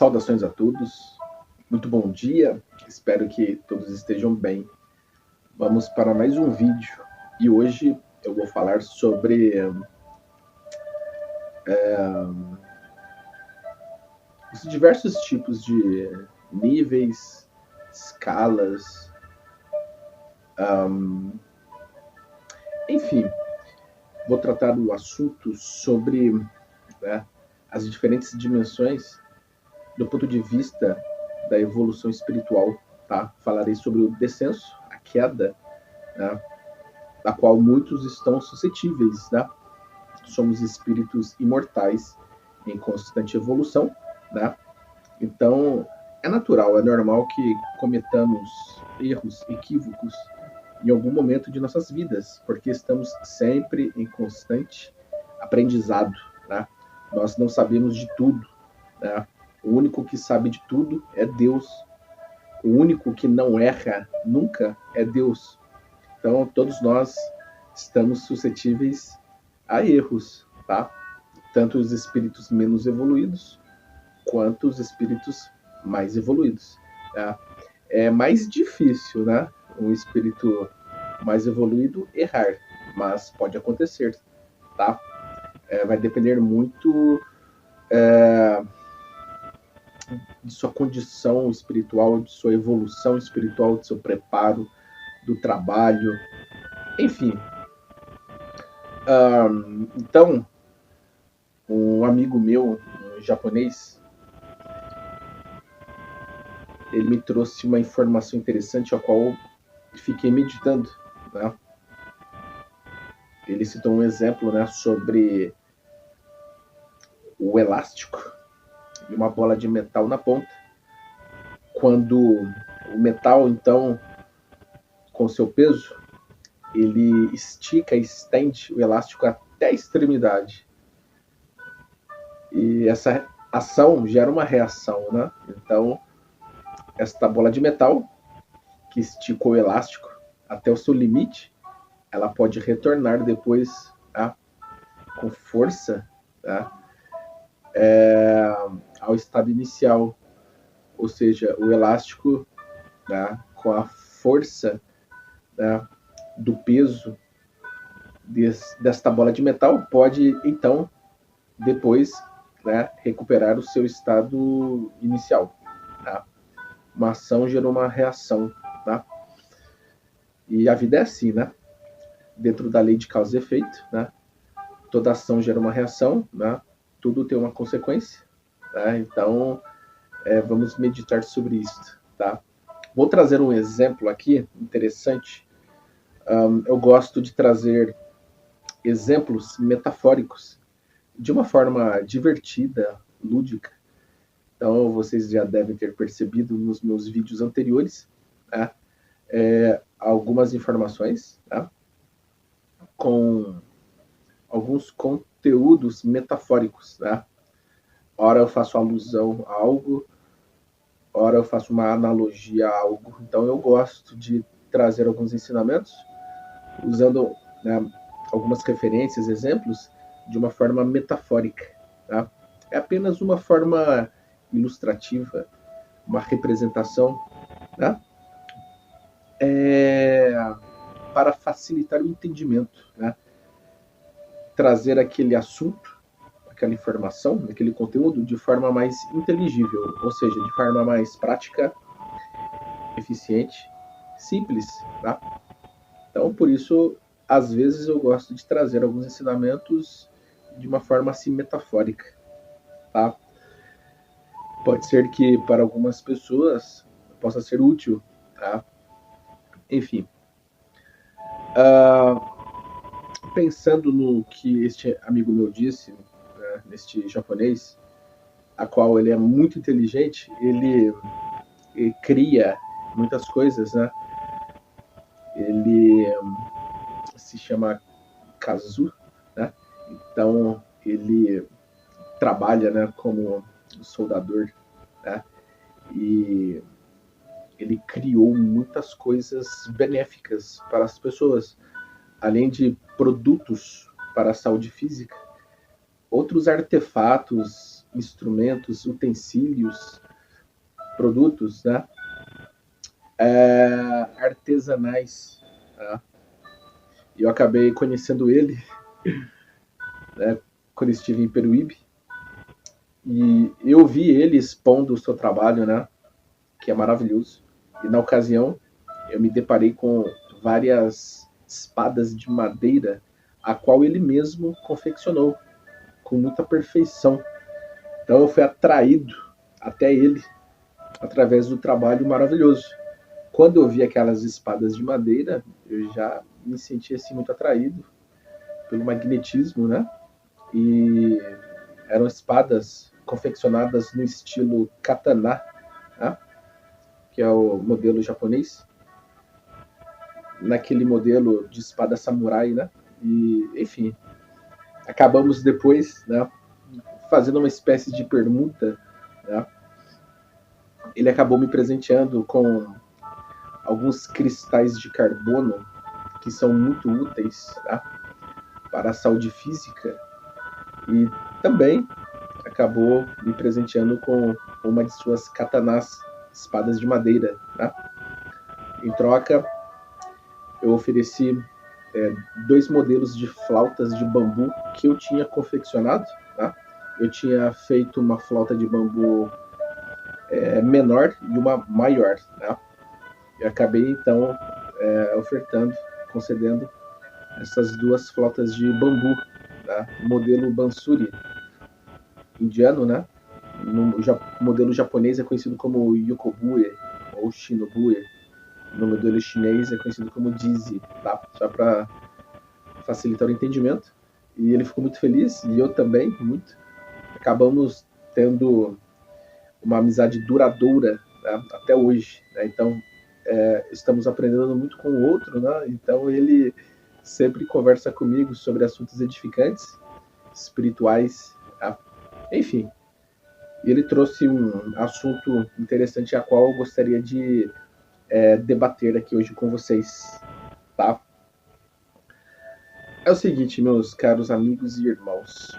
Saudações a todos, muito bom dia, espero que todos estejam bem. Vamos para mais um vídeo e hoje eu vou falar sobre os diversos tipos de níveis, escalas, enfim, vou tratar do assunto sobre as diferentes dimensões do ponto de vista da evolução espiritual, tá? Falarei sobre o descenso, a queda, né? Da qual muitos estão suscetíveis, né? Somos espíritos imortais em constante evolução, né? Então, é natural, é normal que cometamos erros, equívocos em algum momento de nossas vidas, porque estamos sempre em constante aprendizado, né? Nós não sabemos de tudo, né? O único que sabe de tudo é Deus. O único que não erra nunca é Deus. Então, todos nós estamos suscetíveis a erros, tá? Tanto os espíritos menos evoluídos, quanto os espíritos mais evoluídos. Tá? É mais difícil, né? Um espírito mais evoluído errar, mas pode acontecer, tá? Vai depender muito de sua condição espiritual, de sua evolução espiritual, de seu preparo, do trabalho, enfim. Então, um amigo meu, um japonês, ele me trouxe uma informação interessante, a qual fiquei meditando, né? Ele citou um exemplo, né, sobre o elástico e uma bola de metal na ponta. Quando o metal, então, com seu peso, ele estica e estende o elástico até a extremidade. E essa ação gera uma reação, né? Então, esta bola de metal, que esticou o elástico até o seu limite, ela pode retornar depois, tá? Com força, tá? Ao estado inicial. Ou seja, o elástico, tá? Com a força, tá? Do peso desta bola de metal, pode então depois, né, recuperar o seu estado inicial. Tá? Uma ação gerou uma reação. Tá? E a vida é assim, né? Dentro da lei de causa e efeito, né? Toda ação gera uma reação, né? Tudo tem uma consequência. Né? Então, vamos meditar sobre isso. Tá? Vou trazer um exemplo aqui interessante. Eu gosto de trazer exemplos metafóricos de uma forma divertida, lúdica. Então, vocês já devem ter percebido nos meus vídeos anteriores, né, algumas informações, tá, com alguns conteúdos metafóricos. Tá? Ora eu faço alusão a algo, ora eu faço uma analogia a algo. Então, eu gosto de trazer alguns ensinamentos usando, né, algumas referências, exemplos, de uma forma metafórica. Tá? É apenas uma forma ilustrativa, uma representação, né? Para facilitar o entendimento, né? Trazer aquele assunto, aquela informação, aquele conteúdo de forma mais inteligível, ou seja, de forma mais prática, eficiente, simples. Tá? Então, por isso, às vezes eu gosto de trazer alguns ensinamentos de uma forma assim metafórica. Tá? Pode ser que para algumas pessoas possa ser útil. Tá? Enfim. Pensando no que este amigo meu disse, né, neste japonês, a qual ele é muito inteligente, ele cria muitas coisas, né? Ele se chama Kazu, né? Então ele trabalha, né, como soldador, né? E ele criou muitas coisas benéficas para as pessoas, além de produtos para a saúde física, outros artefatos instrumentos, utensílios, produtos, né, artesanais. Né? E eu acabei conhecendo ele, né, quando estive em Peruíbe, e eu vi ele expondo o seu trabalho, né, que é maravilhoso. E na ocasião eu me deparei com várias espadas de madeira, a qual ele mesmo confeccionou com muita perfeição. Então eu fui atraído até ele através do trabalho maravilhoso. Quando eu vi aquelas espadas de madeira, eu já me senti assim muito atraído pelo magnetismo, né? E eram espadas confeccionadas no estilo katana, né? Que é o modelo japonês, naquele modelo de espada samurai, né? E, enfim, acabamos depois, né, fazendo uma espécie de permuta, né? Ele acabou me presenteando com alguns cristais de carbono que são muito úteis, tá, para a saúde física, e também acabou me presenteando com uma de suas katanas, espadas de madeira. Tá? Em troca, eu ofereci 2 modelos de flautas de bambu que eu tinha confeccionado. Tá? Eu tinha feito uma flauta de bambu menor e uma maior. Tá? Eu acabei, então, ofertando, concedendo essas 2 flautas de bambu, tá? Modelo Bansuri, indiano, né? No modelo japonês é conhecido como Yokobue ou Shinobue. No modelo chinês é conhecido como Dizi, tá? Só para facilitar o entendimento. E ele ficou muito feliz, e eu também, muito. Acabamos tendo uma amizade duradoura, né, até hoje. Né? Então, estamos aprendendo muito com o outro, né? Então, ele sempre conversa comigo sobre assuntos edificantes, espirituais, tá? Enfim. Ele trouxe um assunto interessante, a qual eu gostaria de debater aqui hoje com vocês, tá? É o seguinte, meus caros amigos e irmãos.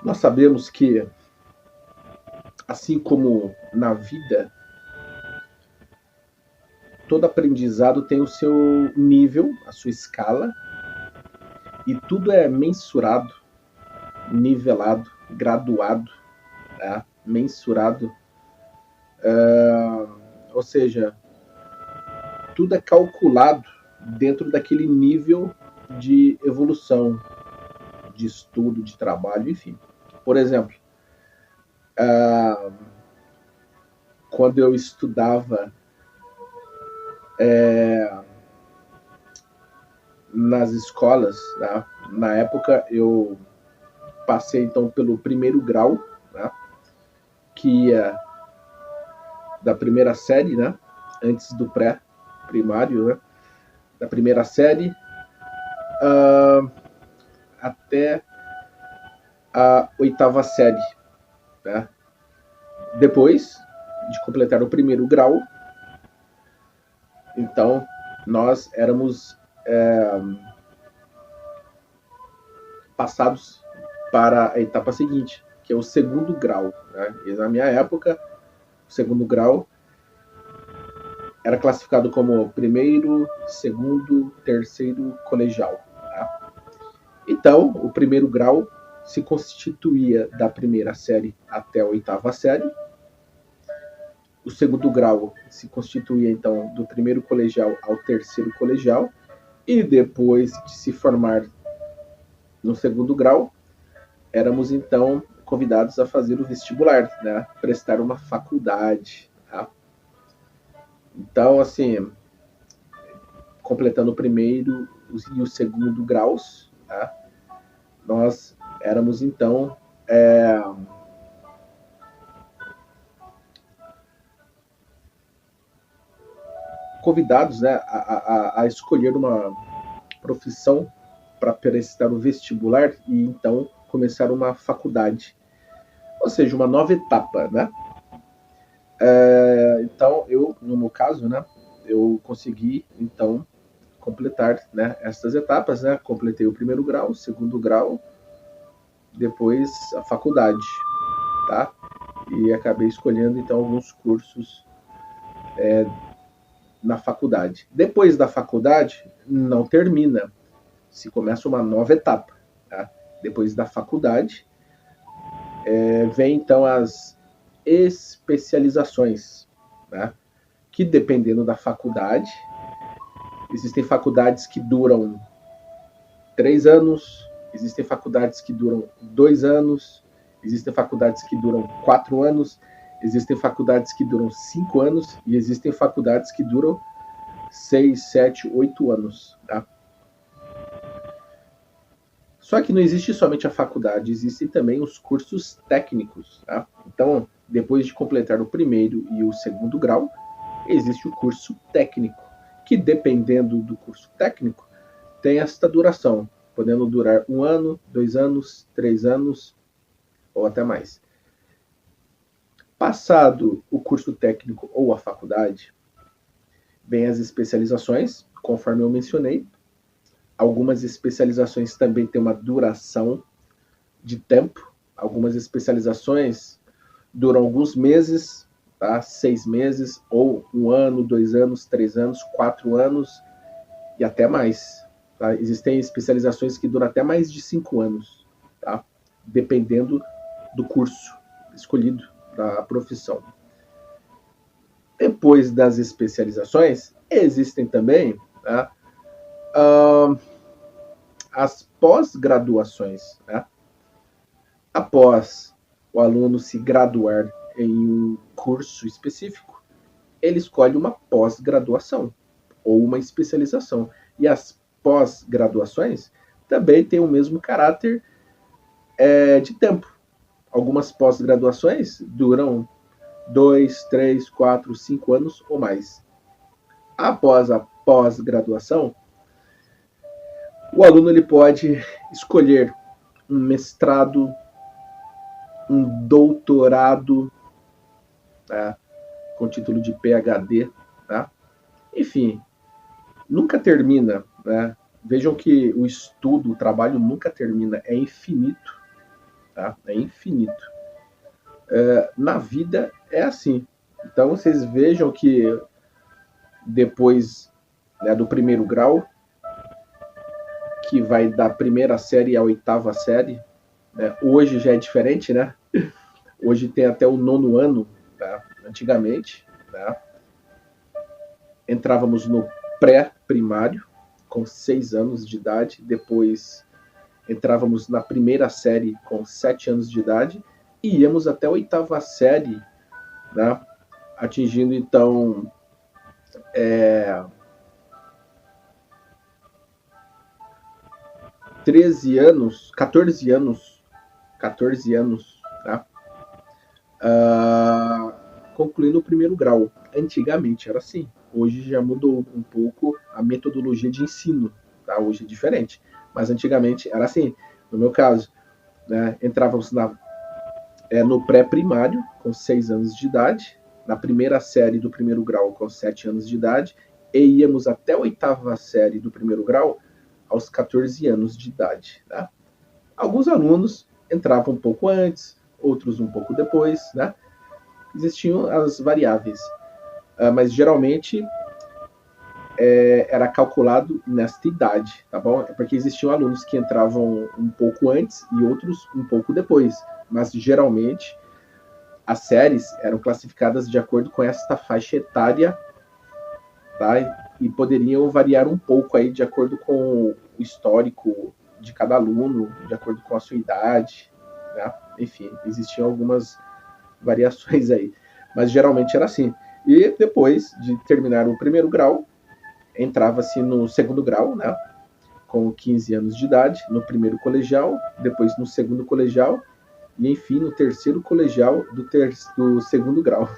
Nós sabemos que, assim como na vida, todo aprendizado tem o seu nível, a sua escala, e tudo é mensurado, nivelado, graduado, tá? Mensurado, ou seja, tudo é calculado dentro daquele nível de evolução, de estudo, de trabalho, enfim. Por exemplo, quando eu estudava nas escolas, né, na época eu passei então pelo primeiro grau, né, que ia da primeira série, né, antes do pré-primário, né, da primeira série até a 8ª série. Né? Depois de completar o primeiro grau, então nós éramos passados para a etapa seguinte, que é o segundo grau. Né? E na minha época, o segundo grau era classificado como primeiro, segundo, terceiro colegial. Tá? Então, o primeiro grau se constituía da primeira série até a 8ª série. O segundo grau se constituía, então, do primeiro colegial ao terceiro colegial. E depois de se formar no segundo grau, éramos, então, convidados a fazer o vestibular, né? Prestar uma faculdade. Tá? Então, assim, completando o primeiro e o segundo graus, tá? Nós éramos, então, convidados, né, a escolher uma profissão para prestar o vestibular e, então, começar uma faculdade. Ou seja, uma nova etapa, né? Então, eu, no meu caso, né, eu consegui, então, completar, né, essas etapas, né? Completei o primeiro grau, o segundo grau, depois a faculdade, tá? E acabei escolhendo então alguns cursos na faculdade. Depois da faculdade, não termina, se começa uma nova etapa, tá? Depois da faculdade, vem então as especializações, né? Que dependendo da faculdade, existem faculdades que duram 3 anos, existem faculdades que duram 2 anos, existem faculdades que duram 4 anos, existem faculdades que duram 5 anos e existem faculdades que duram 6, 7, 8 anos. Tá? Só que não existe somente a faculdade, existem também os cursos técnicos. Tá? Então, depois de completar o primeiro e o segundo grau, existe o curso técnico, que dependendo do curso técnico, tem esta duração, podendo durar 1 ano, 2 anos, 3 anos ou até mais. Passado o curso técnico ou a faculdade, vem as especializações, conforme eu mencionei. Algumas especializações também têm uma duração de tempo. Algumas especializações duram alguns meses, tá? 6 meses, ou 1 ano, 2 anos, 3 anos, 4 anos e até mais. Tá? Existem especializações que duram até mais de 5 anos, tá? Dependendo do curso escolhido, da profissão. Depois das especializações, existem também, tá, as pós-graduações. Tá? Após o aluno se graduar em um curso específico, ele escolhe uma pós-graduação ou uma especialização. E as pós-graduações também têm o mesmo caráter de tempo. Algumas pós-graduações duram 2, 3, 4, 5 anos ou mais. Após a pós-graduação, o aluno ele pode escolher um mestrado, um doutorado, tá? Com título de PhD, tá? Enfim, nunca termina, né? Vejam que o estudo, o trabalho nunca termina, é infinito, tá? É infinito. Na vida é assim. Então vocês vejam que depois, né, do primeiro grau, que vai da primeira série à oitava série, né? Hoje já é diferente, né? Hoje tem até o 9º ano, tá? Antigamente, tá? Entrávamos no pré-primário, com 6 anos de idade, depois entrávamos na primeira série com 7 anos de idade e íamos até a oitava série, né? Atingindo então 13 anos, 14 anos, tá? Concluindo o primeiro grau. Antigamente era assim, hoje já mudou um pouco a metodologia de ensino, tá? Hoje é diferente, mas antigamente era assim. No meu caso, né, entrávamos no pré-primário com 6 anos de idade, na primeira série do primeiro grau com 7 anos de idade, e íamos até a oitava série do primeiro grau aos 14 anos de idade. Tá? Alguns alunos entravam um pouco antes, outros um pouco depois, né? Existiam as variáveis, mas geralmente era calculado nesta idade, tá bom? É porque existiam alunos que entravam um pouco antes e outros um pouco depois, mas geralmente as séries eram classificadas de acordo com esta faixa etária, tá? E poderiam variar um pouco aí de acordo com o histórico de cada aluno, de acordo com a sua idade, né? Enfim, existiam algumas variações aí, mas geralmente era assim. E depois de terminar o primeiro grau, entrava-se no segundo grau, né? Com 15 anos de idade, no primeiro colegial, depois no segundo colegial e, enfim, no terceiro colegial do segundo grau.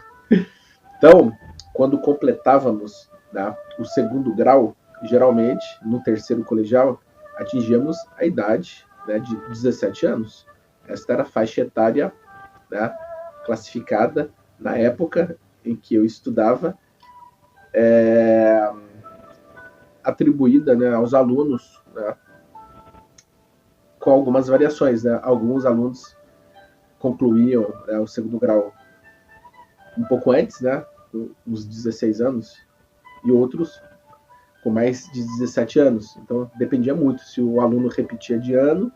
Então, quando completávamos, né, o segundo grau, geralmente, no terceiro colegial, atingíamos a idade, né, de 17 anos. Esta era a faixa etária, né, classificada na época em que eu estudava, atribuída, né, aos alunos, né, com algumas variações, né? Alguns alunos concluíam, né, o segundo grau um pouco antes, né? Uns 16 anos, e outros com mais de 17 anos. Então, dependia muito se o aluno repetia de ano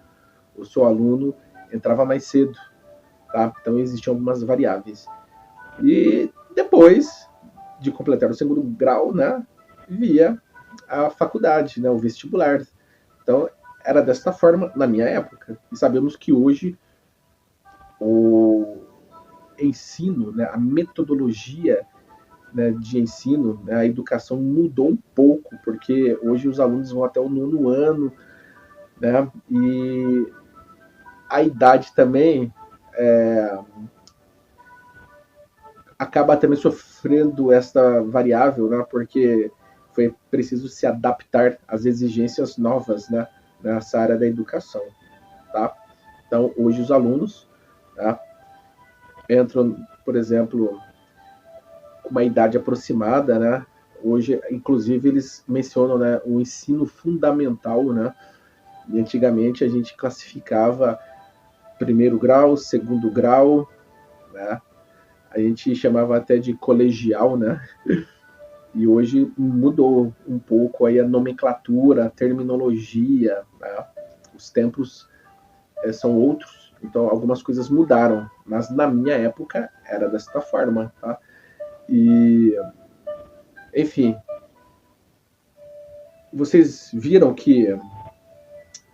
ou se o aluno entrava mais cedo, tá? Então, existiam algumas variáveis. E depois de completar o segundo grau, né, via a faculdade, né, o vestibular. Então, era desta forma na minha época. E sabemos que hoje o ensino, né, a metodologia, né, de ensino, né, a educação mudou um pouco, porque hoje os alunos vão até o 9º ano, né, e a idade também acaba também sofrendo esta variável, né, porque foi preciso se adaptar às exigências novas, né, nessa área da educação, tá? Então, hoje os alunos, tá, entram, por exemplo, com uma idade aproximada, né? Hoje, inclusive, eles mencionam, né, o ensino fundamental, né? E antigamente a gente classificava primeiro grau, segundo grau, né? A gente chamava até de colegial, né? E hoje mudou um pouco aí a nomenclatura, a terminologia, né? Os tempos são outros, então algumas coisas mudaram, mas na minha época era desta forma, tá? E, enfim, vocês viram que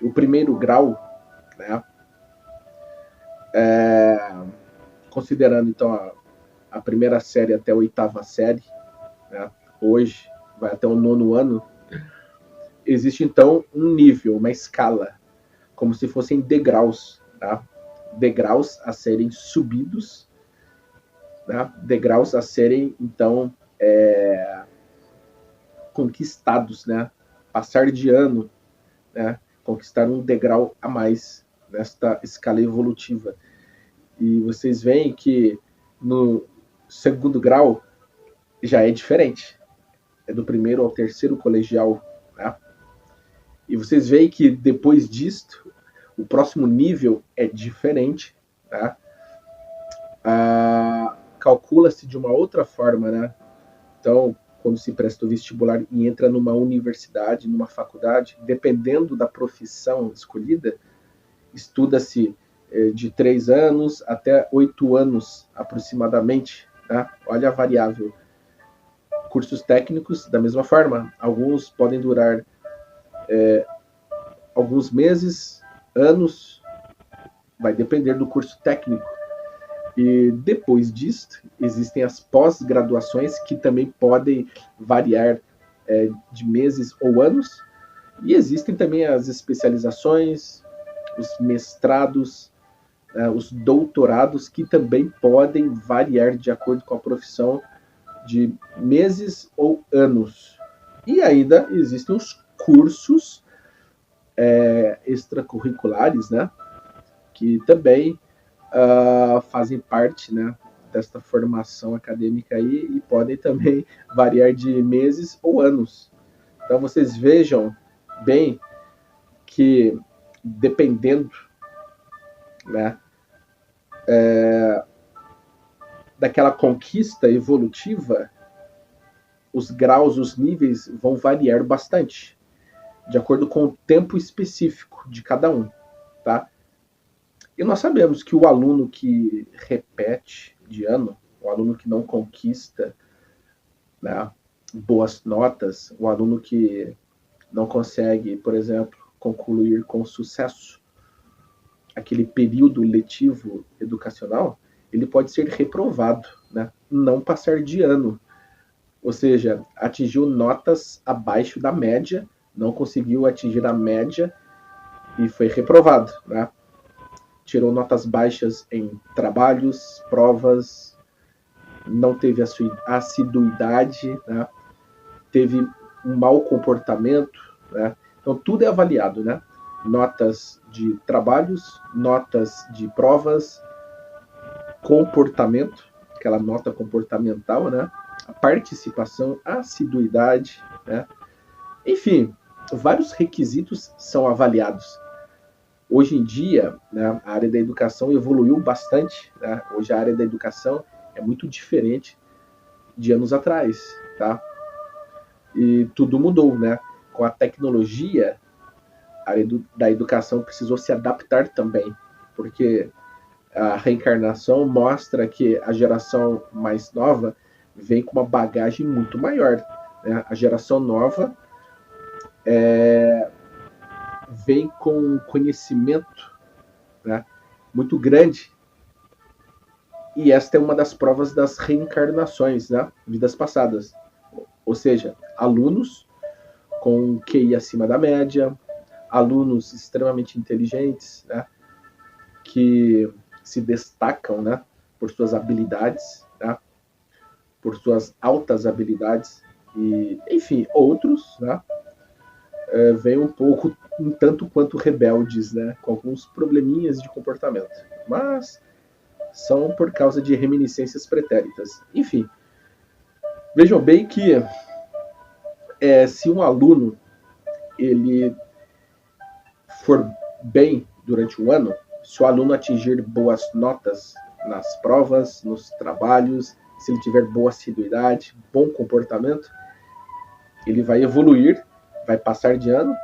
o primeiro grau, né, considerando então a primeira série até a 8ª série, né, hoje vai até o 9º ano, existe então um nível, uma escala, como se fossem degraus, tá? Degraus a serem subidos, né? Degraus a serem então conquistados, né? Passar de ano, né? Conquistar um degrau a mais nesta escala evolutiva. E vocês veem que no segundo grau já é diferente. É do primeiro ao terceiro colegial, né? E vocês veem que depois disto, o próximo nível é diferente, né? Calcula-se de uma outra forma, né? Então, quando se presta o vestibular e entra numa universidade, numa faculdade, dependendo da profissão escolhida, estuda-se de 3 anos até 8 anos, aproximadamente, né? Olha a variável. Cursos técnicos, da mesma forma, alguns podem durar alguns meses, anos, vai depender do curso técnico. E depois disso, existem as pós-graduações, que também podem variar de meses ou anos, e existem também as especializações, os mestrados, os doutorados, que também podem variar de acordo com a profissão de meses ou anos. E ainda existem os cursos extracurriculares, né, que também fazem parte, né, desta formação acadêmica aí, e podem também variar de meses ou anos. Então vocês vejam bem que, dependendo, né, daquela conquista evolutiva, os graus, os níveis vão variar bastante, de acordo com o tempo específico de cada um, tá? E nós sabemos que o aluno que repete de ano, o aluno que não conquista, né, boas notas, o aluno que não consegue, por exemplo, concluir com sucesso aquele período letivo educacional, ele pode ser reprovado, né? Não passar de ano. Ou seja, atingiu notas abaixo da média, não conseguiu atingir a média e foi reprovado, né? Tirou notas baixas em trabalhos, provas, não teve a sua assiduidade, né? Teve um mau comportamento, né? Então tudo é avaliado, né? Notas de trabalhos, notas de provas, comportamento, aquela nota comportamental, né? A participação, a assiduidade, né? Enfim, vários requisitos são avaliados. Hoje em dia, né, a área da educação evoluiu bastante, né? Hoje a área da educação é muito diferente de anos atrás, tá? E tudo mudou, né? Com a tecnologia, a área da educação precisou se adaptar também, porque a reencarnação mostra que a geração mais nova vem com uma bagagem muito maior, né? A geração nova vem com conhecimento, né, muito grande. E esta é uma das provas das reencarnações, né? Vidas passadas. Ou seja, alunos com QI acima da média, alunos extremamente inteligentes, né? Que se destacam, né? Por suas habilidades, né? Por suas altas habilidades. E, enfim, outros, né? Vêm um pouco, um tanto quanto rebeldes, né? Com alguns probleminhas de comportamento. Mas são por causa de reminiscências pretéritas. Enfim, vejam bem que se um aluno ele for bem durante um ano, se o aluno atingir boas notas nas provas, nos trabalhos, se ele tiver boa assiduidade, bom comportamento, ele vai evoluir, vai passar de ano,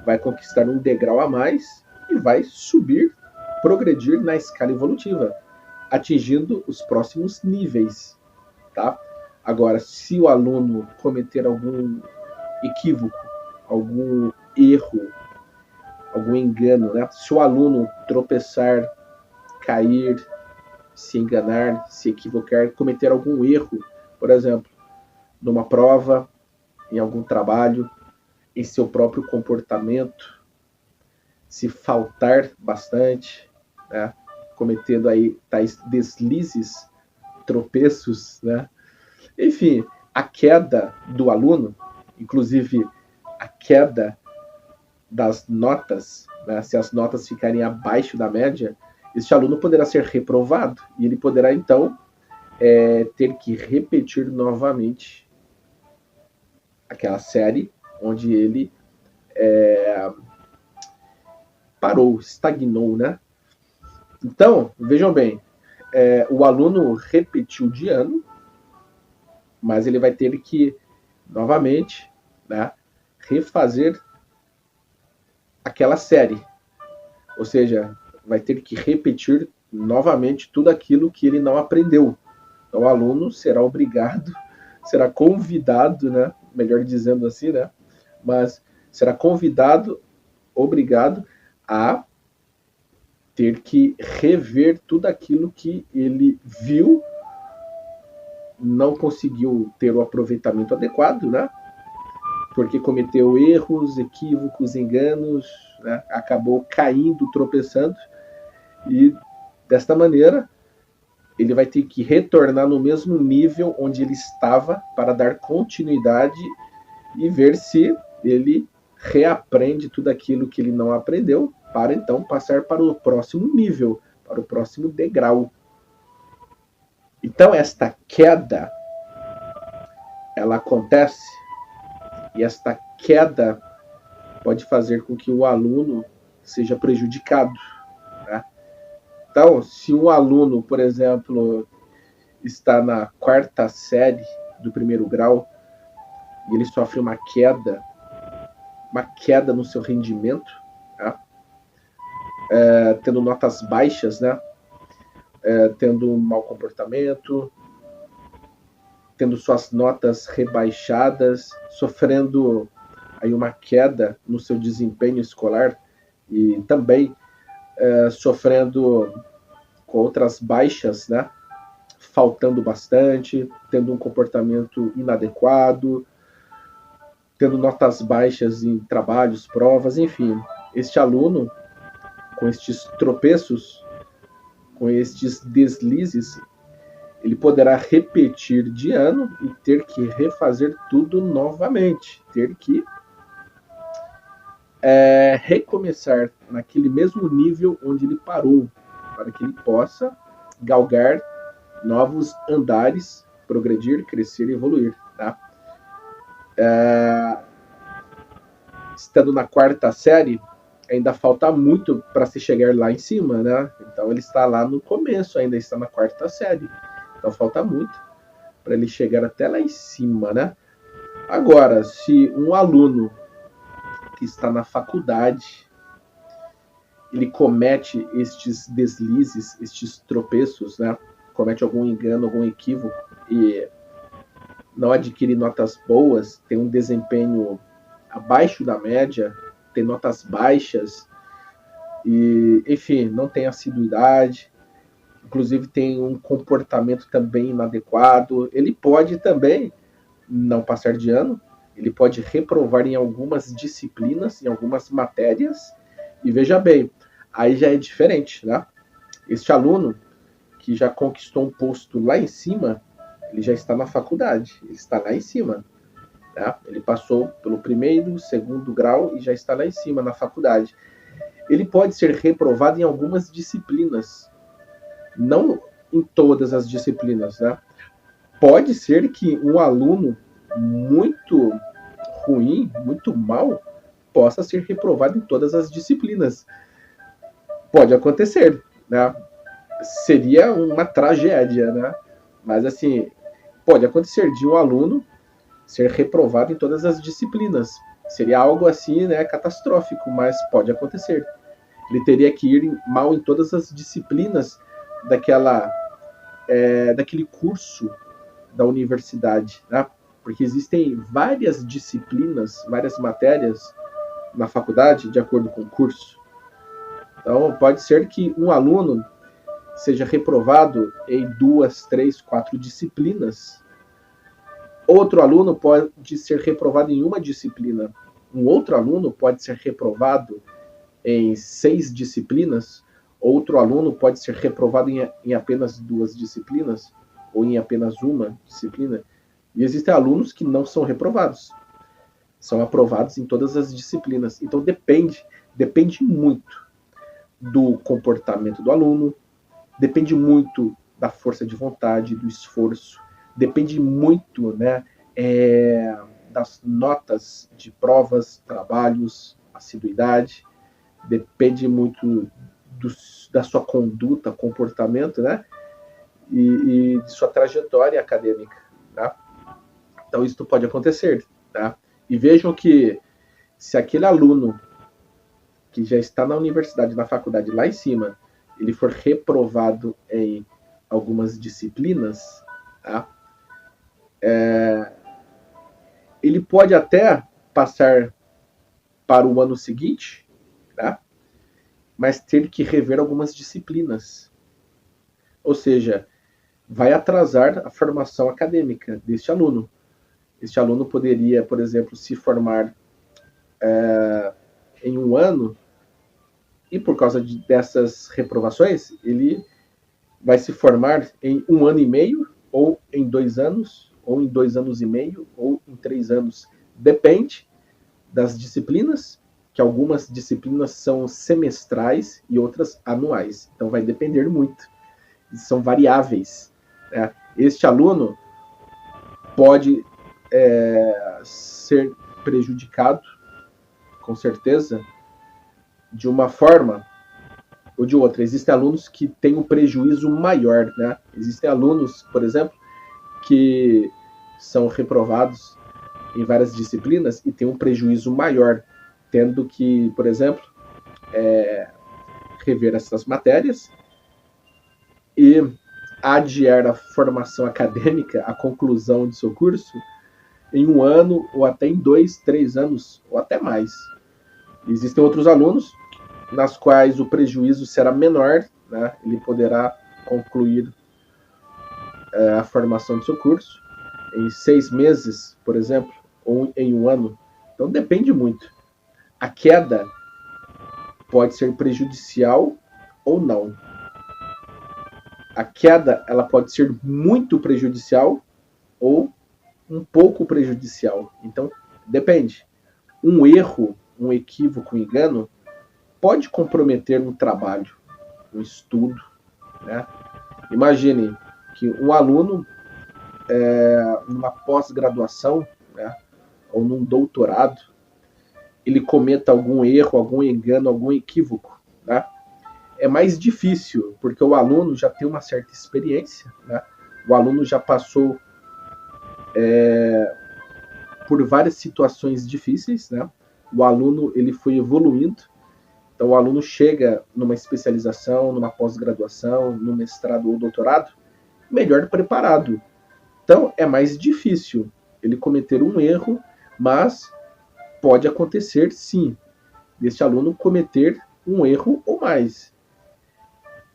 vai conquistar um degrau a mais e vai subir, progredir na escala evolutiva, atingindo os próximos níveis, tá? Agora, se o aluno cometer algum equívoco, algum erro, algum engano, né? Se o aluno tropeçar, cair, se enganar, se equivocar, cometer algum erro, por exemplo, numa prova, em algum trabalho, em seu próprio comportamento, se faltar bastante, né? Cometendo aí tais deslizes, tropeços, né? Enfim, a queda do aluno, inclusive a queda das notas, né? Se as notas ficarem abaixo da média, este aluno poderá ser reprovado e ele poderá então ter que repetir novamente aquela série onde ele parou, estagnou, né? Então, vejam bem, o aluno repetiu de ano, mas ele vai ter que novamente, né, refazer aquela série. Ou seja, vai ter que repetir novamente tudo aquilo que ele não aprendeu. Então, o aluno será obrigado, será convidado, né? Melhor dizendo assim, né? Mas será convidado, obrigado a ter que rever tudo aquilo que ele viu, não conseguiu ter o aproveitamento adequado, né? Porque cometeu erros, equívocos, enganos, né? Acabou caindo, tropeçando, e desta maneira ele vai ter que retornar no mesmo nível onde ele estava para dar continuidade e ver se ele reaprende tudo aquilo que ele não aprendeu para então passar para o próximo nível, para o próximo degrau. Então esta queda ela acontece e esta queda pode fazer com que o aluno seja prejudicado, né? Então, se um aluno, por exemplo, está na quarta série do primeiro grau e ele sofre uma queda no seu rendimento, né? Tendo notas baixas, né? Tendo um mau comportamento, tendo suas notas rebaixadas, sofrendo aí uma queda no seu desempenho escolar e também sofrendo com outras baixas, né? Faltando bastante, tendo um comportamento inadequado, tendo notas baixas em trabalhos, provas, enfim. Este aluno, com estes tropeços, com estes deslizes, ele poderá repetir de ano e ter que refazer tudo novamente, ter que recomeçar naquele mesmo nível onde ele parou, para que ele possa galgar novos andares, progredir, crescer e evoluir, tá? Estando na quarta série, ainda falta muito para se chegar lá em cima, né? Então ele está lá no começo, ainda está na 4ª série. Então falta muito para ele chegar até lá em cima, né? Agora, se um aluno que está na faculdade, ele comete estes deslizes, estes tropeços, né? Comete algum engano, algum equívoco e não adquire notas boas, tem um desempenho abaixo da média, tem notas baixas e, enfim, não tem assiduidade, inclusive tem um comportamento também inadequado, ele pode também não passar de ano, ele pode reprovar em algumas disciplinas, em algumas matérias, e veja bem, aí já é diferente, né? Este aluno que já conquistou um posto lá em cima, ele já está na faculdade, ele está lá em cima, né? Ele passou pelo 1º, 2º grau e já está lá em cima na faculdade. Ele pode ser reprovado em algumas disciplinas, não em todas as disciplinas, né? Pode ser que um aluno muito ruim, muito mal, possa ser reprovado em todas as disciplinas. Pode acontecer, né? Seria uma tragédia, né? Mas assim, pode acontecer de um aluno ser reprovado em todas as disciplinas. Seria algo assim, né, catastrófico, mas pode acontecer. Ele teria que ir mal em todas as disciplinas daquele curso da universidade, né? Porque existem várias disciplinas, várias matérias na faculdade de acordo com o curso. Então, pode ser que um aluno seja reprovado em 2, 3, 4 disciplinas. Outro aluno pode ser reprovado em uma disciplina. Um outro aluno pode ser reprovado em 6 disciplinas. Outro aluno pode ser reprovado em apenas 2 disciplinas ou em apenas uma disciplina. E existem alunos que não são reprovados. São aprovados em todas as disciplinas. Então depende muito do comportamento do aluno, depende muito da força de vontade, do esforço, depende muito, né, das notas de provas, trabalhos, assiduidade, depende muito da sua conduta, comportamento, né, e de sua trajetória acadêmica, tá? Então isso pode acontecer, tá? E vejam que se aquele aluno que já está na universidade, na faculdade, lá em cima, ele for reprovado em algumas disciplinas, tá? Ele pode até passar para o ano seguinte, tá? Mas ter que rever algumas disciplinas. Ou seja, vai atrasar a formação acadêmica deste aluno. Este aluno poderia, por exemplo, se formar em um ano e por causa dessas reprovações, ele vai se formar em 1 ano e meio, ou em 2 anos, ou em 2 anos e meio, ou em 3 anos. Depende das disciplinas, que algumas disciplinas são semestrais e outras anuais. Então vai depender muito. São variáveis. Né? Este aluno pode ser prejudicado, com certeza, de uma forma ou de outra. Existem alunos que têm um prejuízo maior, né? Existem alunos, por exemplo, que são reprovados em várias disciplinas e têm um prejuízo maior, tendo que, por exemplo, rever essas matérias e adiar a formação acadêmica, a conclusão de seu curso, em 1 ano ou até em 2, 3 anos ou até mais. Existem outros alunos nas quais o prejuízo será menor, né? Ele poderá concluir a formação do seu curso em 6 meses, por exemplo, ou em 1 ano. Então depende muito. A queda pode ser prejudicial ou não. A queda ela pode ser muito prejudicial ou um pouco prejudicial. Então depende. Um erro, um equívoco, um engano pode comprometer um trabalho, um estudo, né? Imagine que um aluno, numa pós-graduação, né, ou num doutorado, ele cometa algum erro, algum engano, algum equívoco, né? É mais difícil, porque o aluno já tem uma certa experiência, né? O aluno já passou por várias situações difíceis, né? O aluno ele foi evoluindo, então o aluno chega numa especialização, numa pós-graduação, no mestrado ou doutorado, melhor preparado. Então é mais difícil ele cometer um erro, mas pode acontecer sim, deste aluno cometer um erro ou mais.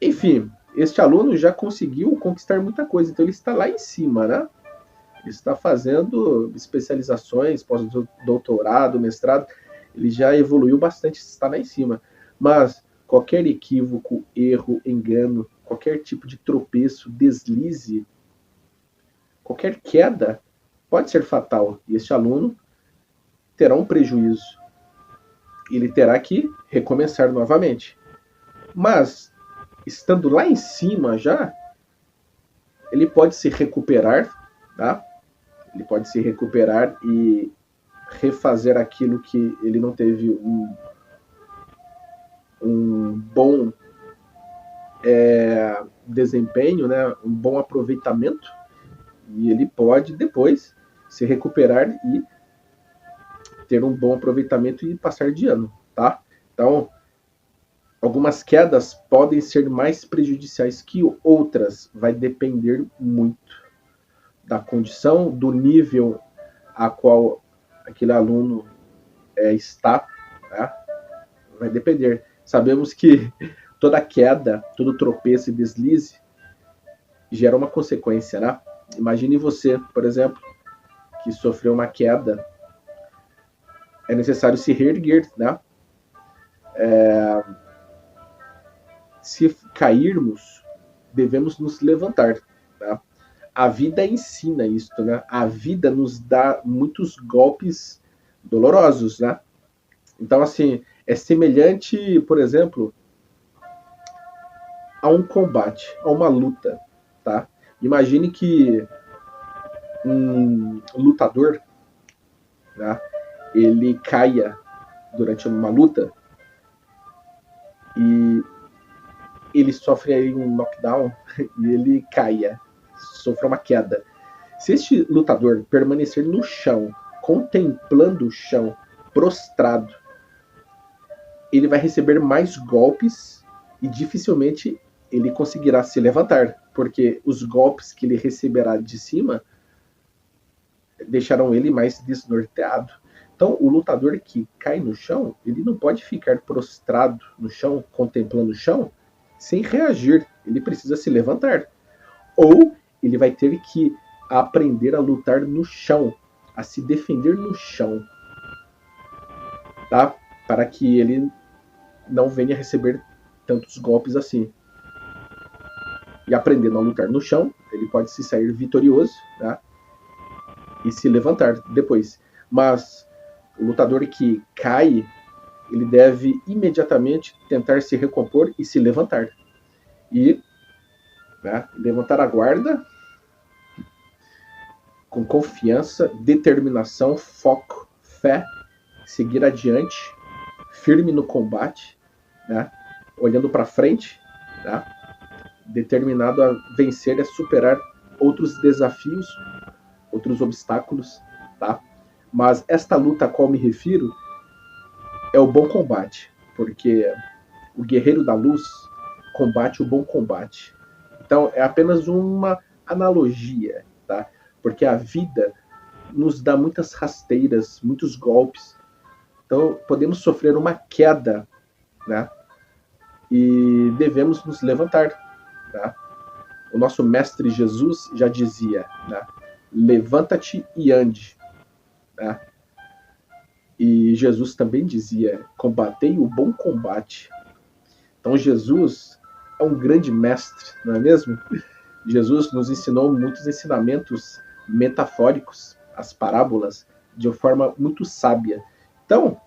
Enfim, este aluno já conseguiu conquistar muita coisa, então ele está lá em cima, né? Ele está fazendo especializações, pós-doutorado, mestrado, ele já evoluiu bastante, está lá em cima. Mas qualquer equívoco, erro, engano, qualquer tipo de tropeço, deslize, qualquer queda pode ser fatal. E este aluno terá um prejuízo. Ele terá que recomeçar novamente. Mas, estando lá em cima já, ele pode se recuperar, tá? Ele pode se recuperar e refazer aquilo que ele não teve um bom desempenho, né? Um bom aproveitamento, e ele pode depois se recuperar e ter um bom aproveitamento e passar de ano, tá? Então, algumas quedas podem ser mais prejudiciais que outras, vai depender muito da condição, do nível a qual aquele aluno está, né? Vai depender. Sabemos que toda queda, todo tropeço e deslize gera uma consequência, né? Imagine você, por exemplo, que sofreu uma queda, é necessário se reerguer, né? Se cairmos, devemos nos levantar, tá? A vida ensina isto, né? A vida nos dá muitos golpes dolorosos, né? Então, assim, é semelhante, por exemplo, a um combate, a uma luta, tá? Imagine que um lutador, né, ele caia durante uma luta e ele sofre aí um knockdown e ele caia, sofre uma queda. Se este lutador permanecer no chão, contemplando o chão, prostrado, ele vai receber mais golpes e dificilmente ele conseguirá se levantar, porque os golpes que ele receberá de cima deixarão ele mais desnorteado. Então, o lutador que cai no chão, ele não pode ficar prostrado no chão, contemplando o chão, sem reagir. Ele precisa se levantar. Ou ele vai ter que aprender a lutar no chão, a se defender no chão, tá? Para que ele não venha receber tantos golpes assim. E aprendendo a lutar no chão, ele pode se sair vitorioso, tá? E se levantar depois. Mas o lutador que cai, ele deve imediatamente tentar se recompor e se levantar. E, né, levantar a guarda com confiança, determinação, foco, fé, seguir adiante, firme no combate, né, olhando para frente, né, determinado a vencer e a superar outros desafios, outros obstáculos, tá? Mas esta luta a qual me refiro é o bom combate, porque o guerreiro da luz combate o bom combate. Então é apenas uma analogia, tá? Porque a vida nos dá muitas rasteiras, muitos golpes. Então podemos sofrer uma queda, né? E devemos nos levantar, tá? O nosso mestre Jesus já dizia, né? Levanta-te e ande, né? E Jesus também dizia, combatei o bom combate. Então Jesus é um grande mestre, não é mesmo? Jesus nos ensinou muitos ensinamentos metafóricos, as parábolas, de uma forma muito sábia. Então,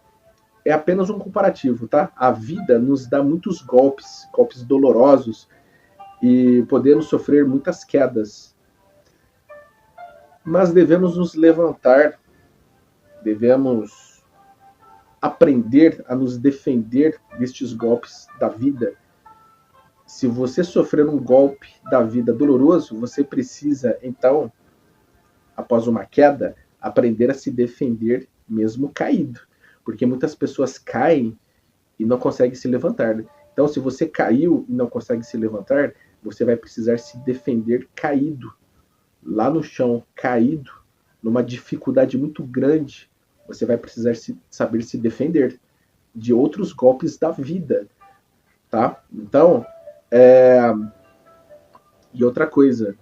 é apenas um comparativo, tá? A vida nos dá muitos golpes, golpes dolorosos, e podemos sofrer muitas quedas. Mas devemos nos levantar, devemos aprender a nos defender destes golpes da vida. Se você sofrer um golpe da vida doloroso, você precisa, então, após uma queda, aprender a se defender mesmo caído. Porque muitas pessoas caem e não conseguem se levantar. Então, se você caiu e não consegue se levantar, você vai precisar se defender caído, lá no chão, caído, numa dificuldade muito grande. Você vai precisar saber se defender de outros golpes da vida, tá? Então, e outra coisa,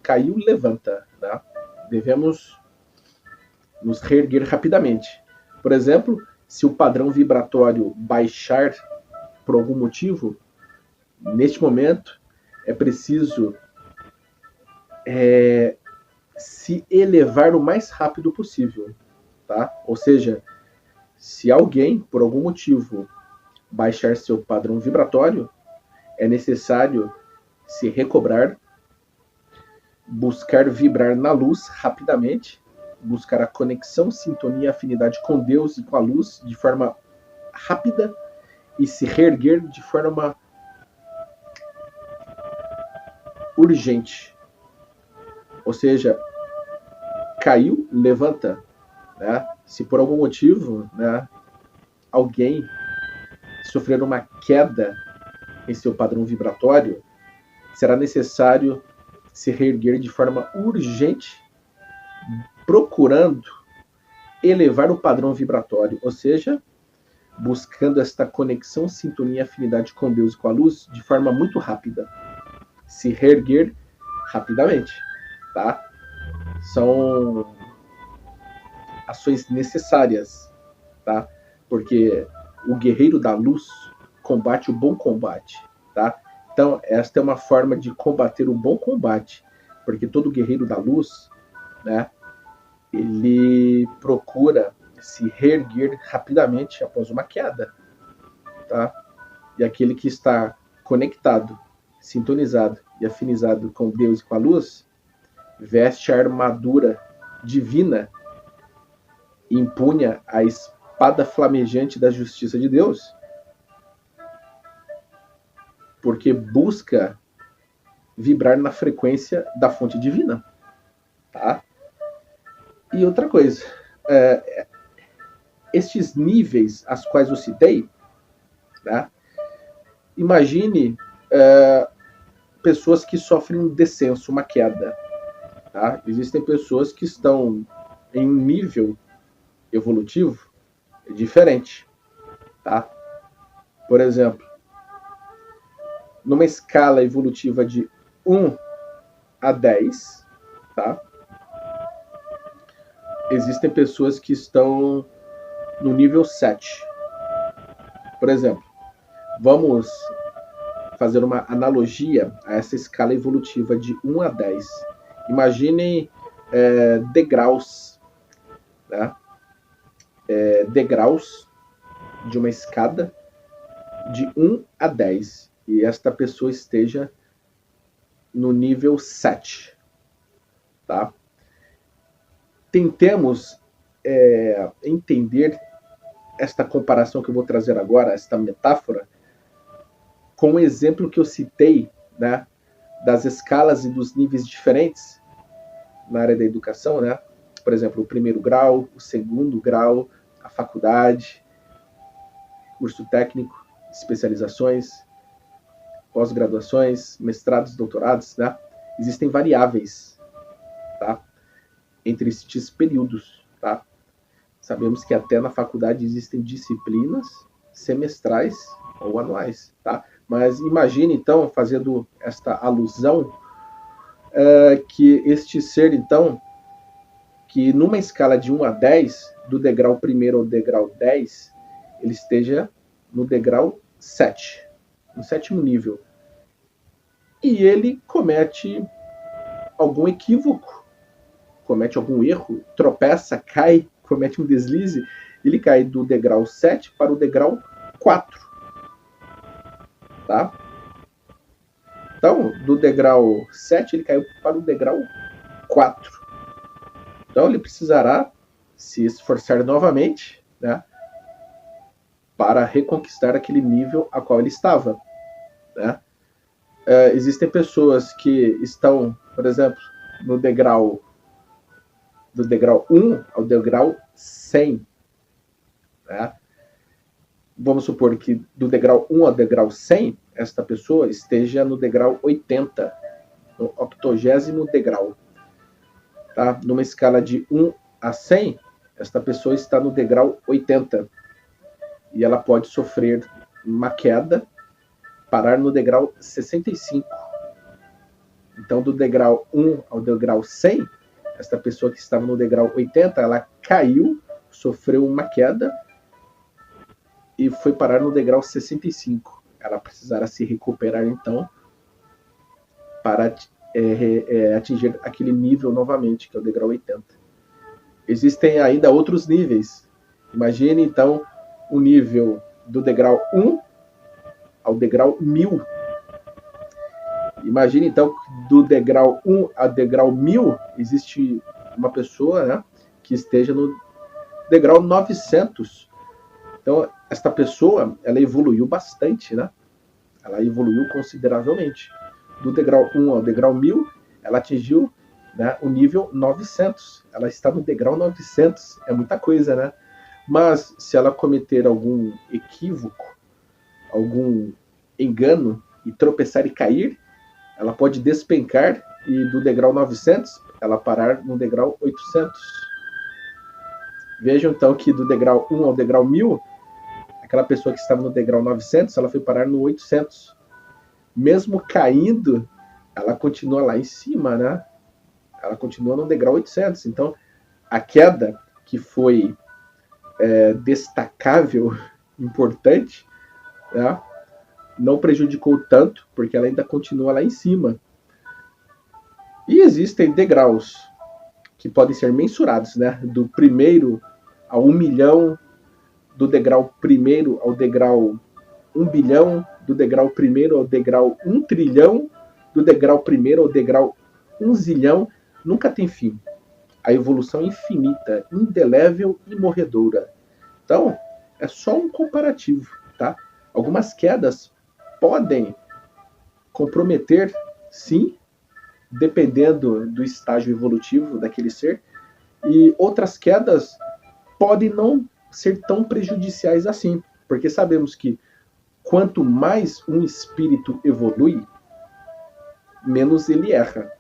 caiu, levanta, né? Devemos nos reerguer rapidamente. Por exemplo, se o padrão vibratório baixar por algum motivo, neste momento é preciso se elevar o mais rápido possível, tá? Ou seja, se alguém, por algum motivo, baixar seu padrão vibratório, é necessário se recobrar, buscar vibrar na luz rapidamente, buscar a conexão, sintonia, afinidade com Deus e com a luz de forma rápida e se reerguer de forma urgente. Ou seja, caiu, levanta, né? Se por algum motivo, né, alguém sofrer uma queda em seu padrão vibratório, será necessário se reerguer de forma urgente, procurando elevar o padrão vibratório, ou seja, buscando esta conexão, sintonia e afinidade com Deus e com a luz de forma muito rápida. Se reerguer rapidamente, tá? São ações necessárias, tá? Porque o guerreiro da luz combate o bom combate, tá? Então, esta é uma forma de combater o bom combate, porque todo guerreiro da luz, né, ele procura se reerguer rapidamente após uma queda, tá? E aquele que está conectado, sintonizado e afinizado com Deus e com a luz, veste a armadura divina, empunha a espada flamejante da justiça de Deus, porque busca vibrar na frequência da fonte divina, tá? E outra coisa, estes níveis aos quais eu citei, né? Imagine pessoas que sofrem um descenso, uma queda, tá? Existem pessoas que estão em um nível evolutivo diferente, tá? Por exemplo, numa escala evolutiva de 1 a 10, tá? Existem pessoas que estão no nível 7. Por exemplo, vamos fazer uma analogia a essa escala evolutiva de 1 a 10. Imaginem degraus, né? Degraus de uma escada de 1 a 10. E esta pessoa esteja no nível 7. Tá? Tentemos entender esta comparação que eu vou trazer agora, esta metáfora, com o exemplo que eu citei, né, das escalas e dos níveis diferentes na área da educação, né? Por exemplo, o primeiro grau, o segundo grau, a faculdade, curso técnico, especializações, pós-graduações, mestrados, doutorados, né? Existem variáveis, tá? Entre estes períodos, tá? Sabemos que até na faculdade existem disciplinas semestrais ou anuais, tá? Mas imagine, então, fazendo esta alusão, que este ser, então, que numa escala de 1 a 10, do degrau 1 ao degrau 10, ele esteja no degrau 7, no 7º nível. E ele comete algum equívoco, comete algum erro, tropeça, cai, comete um deslize, ele cai do degrau 7 para o degrau 4. Tá? Então, do degrau 7, ele caiu para o degrau 4. Então, ele precisará se esforçar novamente, né, para reconquistar aquele nível a qual ele estava, né? Existem pessoas que estão, por exemplo, no degrau do degrau 1 ao degrau 100, né? Vamos supor que do degrau 1 ao degrau 100, esta pessoa esteja no degrau 80, no 80º degrau. Tá? Numa escala de 1 a 100, esta pessoa está no degrau 80. E ela pode sofrer uma queda, parar no degrau 65. Então, do degrau 1 ao degrau 100, esta pessoa que estava no degrau 80, ela caiu, sofreu uma queda e foi parar no degrau 65. Ela precisará se recuperar, então, para atingir aquele nível novamente, que é o degrau 80. Existem ainda outros níveis. Imagine, então, o nível do degrau 1 ao degrau 1000. Imagine, então, do degrau 1 ao degrau 1000, existe uma pessoa, né, que esteja no degrau 900. Então, esta pessoa, ela evoluiu bastante, né? Ela evoluiu consideravelmente. Do degrau 1 ao degrau 1000, ela atingiu, né, o nível 900. Ela está no degrau 900. É muita coisa, né? Mas, se ela cometer algum equívoco, algum engano, e tropeçar e cair, ela pode despencar e do degrau 900, ela parar no degrau 800. Vejam, então, que do degrau 1 ao degrau 1000, aquela pessoa que estava no degrau 900, ela foi parar no 800. Mesmo caindo, ela continua lá em cima, né? Ela continua no degrau 800. Então, a queda que foi destacável, importante, né, não prejudicou tanto, porque ela ainda continua lá em cima. E existem degraus que podem ser mensurados, né? Do primeiro ao 1 milhão, do degrau primeiro ao degrau 1 bilhão, do degrau primeiro ao degrau 1 trilhão, do degrau primeiro ao degrau 1 zilhão. Nunca tem fim. A evolução é infinita, indelével e morredoura. Então, é só um comparativo, tá? Algumas quedas podem comprometer, sim, dependendo do estágio evolutivo daquele ser, e outras quedas podem não ser tão prejudiciais assim, porque sabemos que quanto mais um espírito evolui, menos ele erra,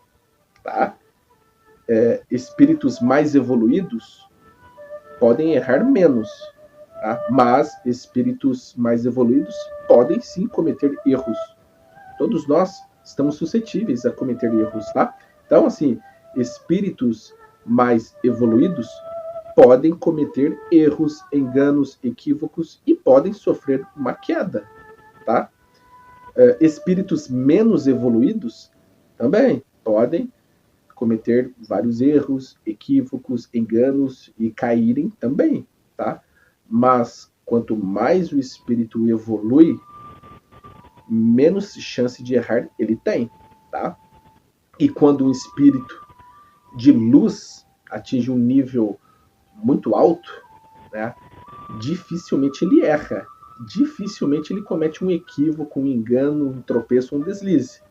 tá? Espíritos mais evoluídos podem errar menos, tá? Mas espíritos mais evoluídos podem sim cometer erros. Todos nós estamos suscetíveis a cometer erros, tá? Então, assim, espíritos mais evoluídos podem cometer erros, enganos, equívocos e podem sofrer uma queda, tá? Espíritos menos evoluídos também podem cometer vários erros, equívocos, enganos e caírem também, tá? Mas quanto mais o espírito evolui, menos chance de errar ele tem, tá? E quando um espírito de luz atinge um nível muito alto, né, dificilmente ele erra, dificilmente ele comete um equívoco, um engano, um tropeço, um deslize.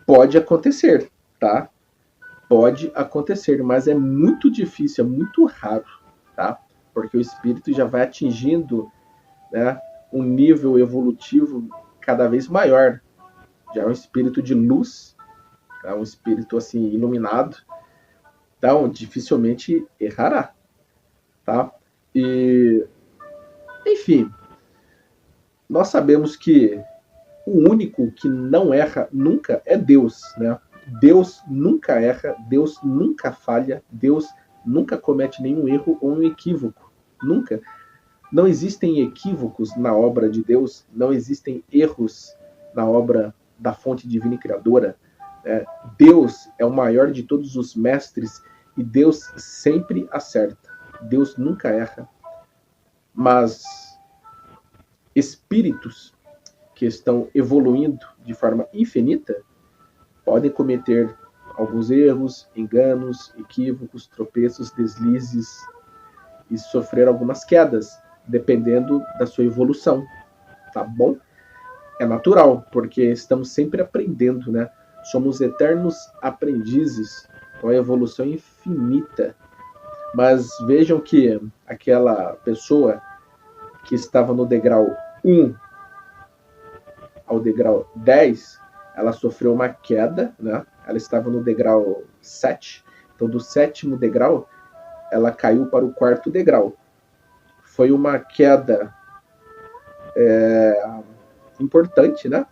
Pode acontecer, tá? Pode acontecer, mas é muito difícil, é muito raro, tá? Porque o espírito já vai atingindo, né, um nível evolutivo cada vez maior. Já é um espírito de luz, é um espírito assim iluminado, então dificilmente errará, tá? E enfim, nós sabemos que o único que não erra nunca é Deus, né? Deus nunca erra, Deus nunca falha, Deus nunca comete nenhum erro ou um equívoco, nunca. Não existem equívocos na obra de Deus, não existem erros na obra da fonte divina e criadora. Deus é o maior de todos os mestres e Deus sempre acerta. Deus nunca erra. Mas espíritos que estão evoluindo de forma infinita podem cometer alguns erros, enganos, equívocos, tropeços, deslizes e sofrer algumas quedas, dependendo da sua evolução, tá bom? É natural, porque estamos sempre aprendendo, né? Somos eternos aprendizes, então a evolução é infinita. Mas vejam que aquela pessoa que estava no degrau 1 ao degrau 10, ela sofreu uma queda, né? Ela estava no degrau 7, então do 7º degrau, ela caiu para o 4º degrau. Foi uma queda importante, né?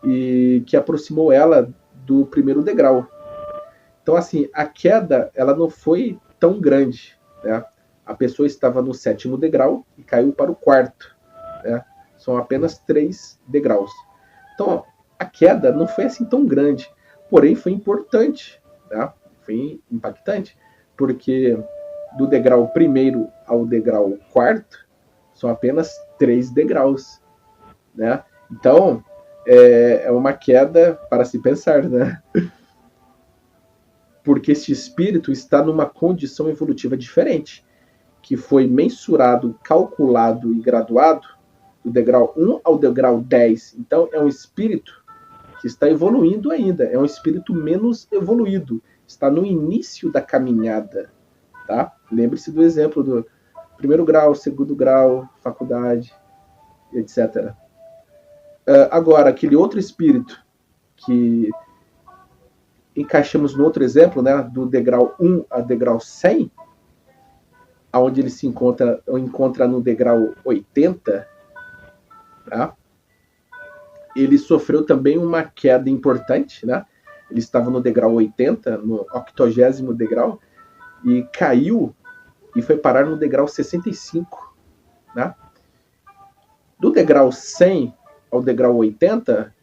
E que aproximou ela do 1º degrau. Então, assim, a queda, ela não foi tão grande, né? A pessoa estava no 7º degrau e caiu para o 4º, né? São apenas 3 degraus. Então, a queda não foi assim tão grande, porém foi importante, né? Foi impactante, porque do degrau 1º ao degrau 4º são apenas 3 degraus, né? Então, é uma queda para se pensar, né? Porque este espírito está numa condição evolutiva diferente, que foi mensurado, calculado e graduado do degrau 1 ao degrau 10. Então, é um espírito que está evoluindo ainda, é um espírito menos evoluído, está no início da caminhada, tá? Lembre-se do exemplo do 1º grau, 2º grau, faculdade, etc. Agora, aquele outro espírito que encaixamos no outro exemplo, né, do degrau 1 a degrau 100, onde ele se encontra no degrau 80, tá? Ele sofreu também uma queda importante, né? Ele estava no degrau 80, no 80º degrau, e caiu e foi parar no degrau 65, né? Do degrau 100 ao degrau 80,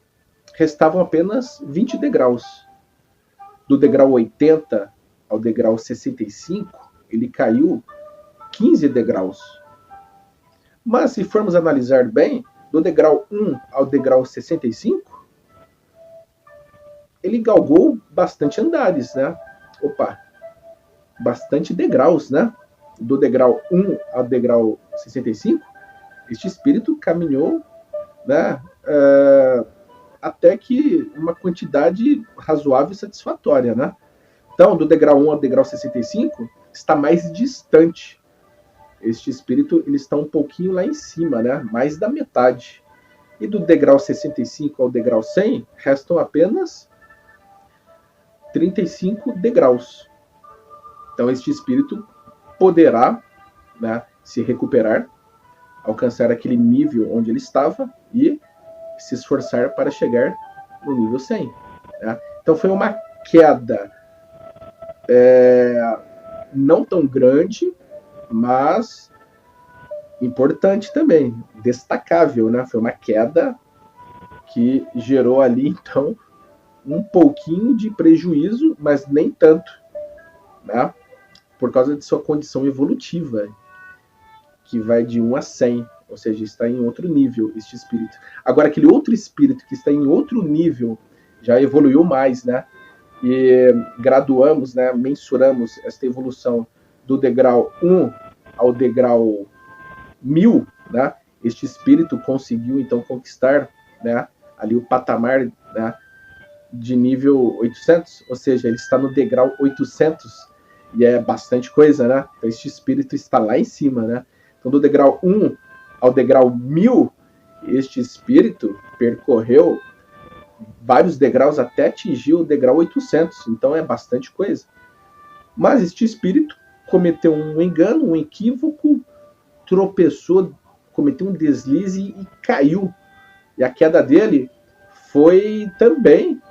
restavam apenas 20 degraus. Do degrau 80 ao degrau 65, ele caiu 15 degraus. Mas se formos analisar bem, do degrau 1 ao degrau 65, ele galgou bastante andares, né? Bastante degraus, né? Do degrau 1 ao degrau 65, este espírito caminhou, né? Até que uma quantidade razoável e satisfatória, né? Então, do degrau 1 ao degrau 65, está mais distante. Este espírito ele está um pouquinho lá em cima, né? Mais da metade. E do degrau 65 ao degrau 100, restam apenas 35 degraus. Então, este espírito poderá, né, se recuperar, alcançar aquele nível onde ele estava e se esforçar para chegar no nível 100. Né? Então, foi uma queda não tão grande, mas importante também, destacável, né? Foi uma queda que gerou ali, então, um pouquinho de prejuízo, mas nem tanto, né? Por causa de sua condição evolutiva, que vai de 1 a 100, ou seja, está em outro nível este espírito. Agora, aquele outro espírito que está em outro nível, já evoluiu mais, né? E graduamos, né? Mensuramos esta evolução do degrau 1 ao degrau 1000, né? Este espírito conseguiu, então, conquistar, né, ali o patamar, né, de nível 800, ou seja, ele está no degrau 800, e é bastante coisa, né? Então, este espírito está lá em cima, né? Então, do degrau 1 ao degrau 1000, este espírito percorreu vários degraus até atingir o degrau 800, então é bastante coisa. Mas este espírito cometeu um engano, um equívoco, tropeçou, cometeu um deslize e caiu. E a queda dele foi também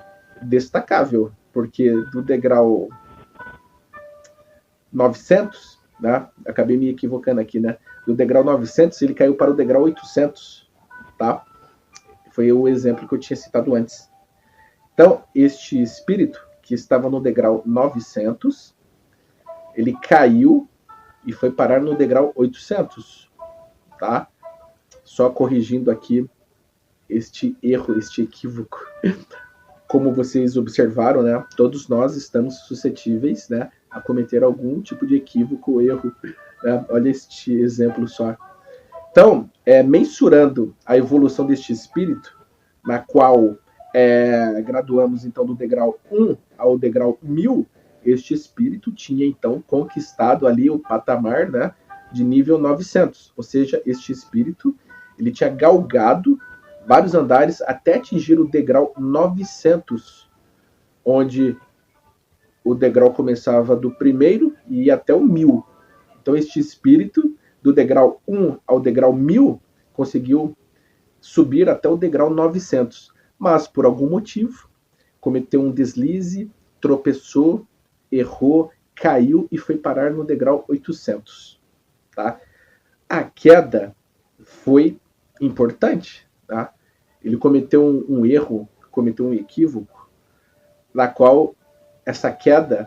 destacável, porque do degrau 900, né? Acabei me equivocando aqui, né? Do degrau 900, ele caiu para o degrau 800, tá? Foi o exemplo que eu tinha citado antes. Então, este espírito que estava no degrau 900, ele caiu e foi parar no degrau 800, tá? Só corrigindo aqui este erro, este equívoco. como vocês observaram, né, todos nós estamos suscetíveis, né, a cometer algum tipo de equívoco ou erro. Né? Olha este exemplo só. Então, mensurando a evolução deste espírito, na qual graduamos então do degrau 1 ao degrau 1000, este espírito tinha então conquistado ali o patamar, né, de nível 900, ou seja, este espírito ele tinha galgado vários andares até atingir o degrau 900, onde o degrau começava do primeiro e ia até o 1000. Então este espírito do degrau 1 ao degrau 1000 conseguiu subir até o degrau 900, mas por algum motivo cometeu um deslize, tropeçou, errou, caiu e foi parar no degrau 800. Tá? A queda foi importante. Tá? Ele cometeu um erro, cometeu um equívoco, na qual essa queda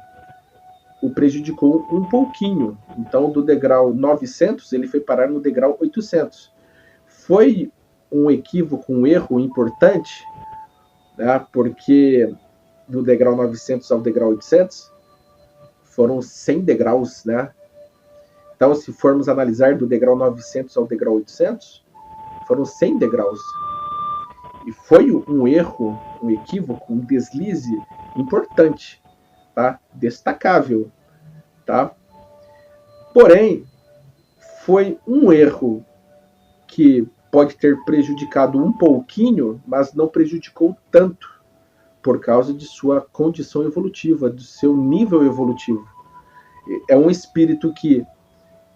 o prejudicou um pouquinho. Então, do degrau 900, ele foi parar no degrau 800. Foi um equívoco, um erro importante, né, porque do degrau 900 ao degrau 800 foram 100 degraus, né? Então, se formos analisar do degrau 900 ao degrau 800, foram 100 degraus. E foi um erro, um equívoco, um deslize importante, tá? Destacável, tá? Porém, foi um erro que pode ter prejudicado um pouquinho, mas não prejudicou tanto, por causa de sua condição evolutiva, do seu nível evolutivo. É um espírito que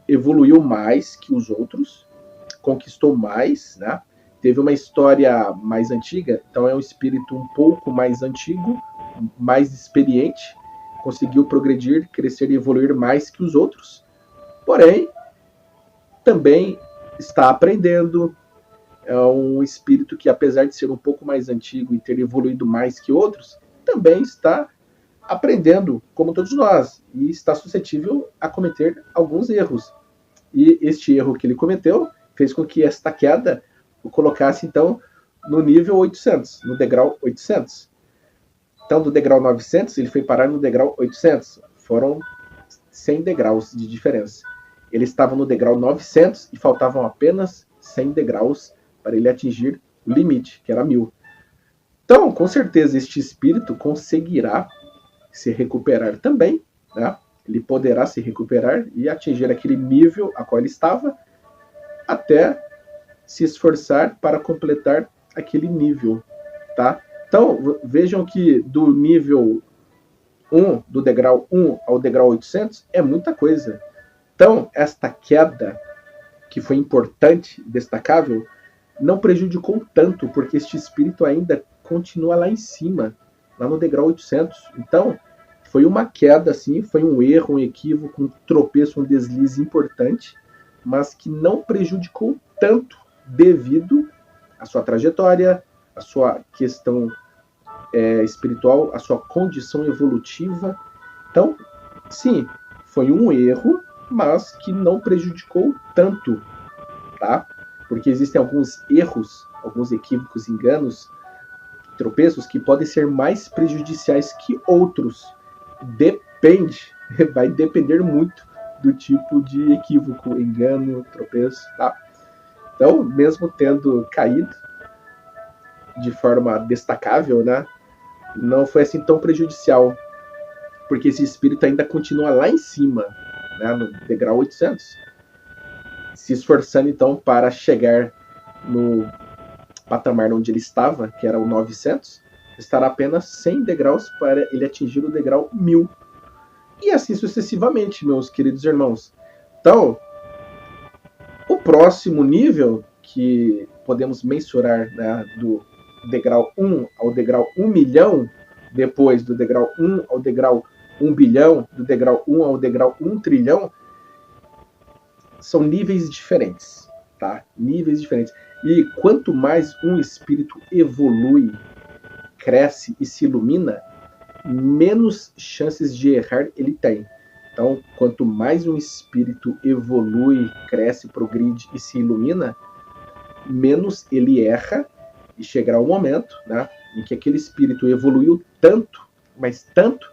evoluiu mais que os outros, conquistou mais, né? Teve uma história mais antiga, então é um espírito um pouco mais antigo, mais experiente, conseguiu progredir, crescer e evoluir mais que os outros, porém, também está aprendendo. É um espírito que, apesar de ser um pouco mais antigo e ter evoluído mais que outros, também está aprendendo, como todos nós, e está suscetível a cometer alguns erros. E este erro que ele cometeu fez com que esta queda o colocasse, então, no nível 800, no degrau 800. Então, do degrau 900, ele foi parar no degrau 800. Foram 100 degraus de diferença. Ele estava no degrau 900 e faltavam apenas 100 degraus para ele atingir o limite, que era 1000. Então, com certeza, este espírito conseguirá se recuperar também, né? Ele poderá se recuperar e atingir aquele nível a qual ele estava, até se esforçar para completar aquele nível, tá? Então, vejam que do nível 1, do degrau 1 ao degrau 800, é muita coisa. Então, esta queda, que foi importante, destacável, não prejudicou tanto, porque este espírito ainda continua lá em cima, lá no degrau 800. Então, foi uma queda, assim, foi um erro, um equívoco, um tropeço, um deslize importante, mas que não prejudicou tanto devido à sua trajetória, à sua questão espiritual, à sua condição evolutiva. Então, sim, foi um erro, mas que não prejudicou tanto, tá? Porque existem alguns erros, alguns equívocos, enganos, tropeços que podem ser mais prejudiciais que outros. Depende, vai depender muito do tipo de equívoco, engano, tropeço, tá? Então, mesmo tendo caído de forma destacável, né, não foi assim tão prejudicial, porque esse espírito ainda continua lá em cima, né, no degrau 800, se esforçando então para chegar no patamar onde ele estava, que era o 900, estará apenas 100 degraus para ele atingir o degrau 1000. E assim sucessivamente, meus queridos irmãos. Então, o próximo nível que podemos mensurar, né, do degrau 1 ao degrau 1 milhão, depois do degrau 1 ao degrau 1 bilhão, do degrau 1 ao degrau 1 trilhão, são níveis diferentes, tá? Níveis diferentes. E quanto mais um espírito evolui, cresce e se ilumina, menos chances de errar ele tem. Então, quanto mais um espírito evolui, cresce, progride e se ilumina, menos ele erra, e chegará o momento, né, em que aquele espírito evoluiu tanto, mas tanto,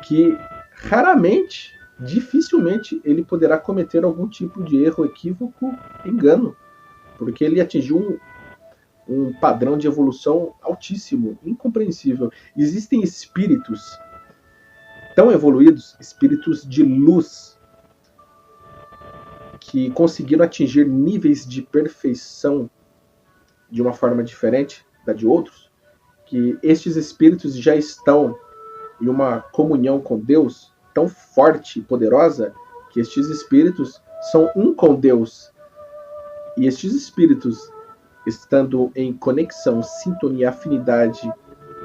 que raramente, dificilmente, ele poderá cometer algum tipo de erro, equívoco, engano, porque ele atingiu um padrão de evolução altíssimo, incompreensível. Existem espíritos tão evoluídos, espíritos de luz, que conseguiram atingir níveis de perfeição de uma forma diferente da de outros, que estes espíritos já estão em uma comunhão com Deus tão forte e poderosa, que estes espíritos são um com Deus. E estes espíritos, estando em conexão, sintonia, afinidade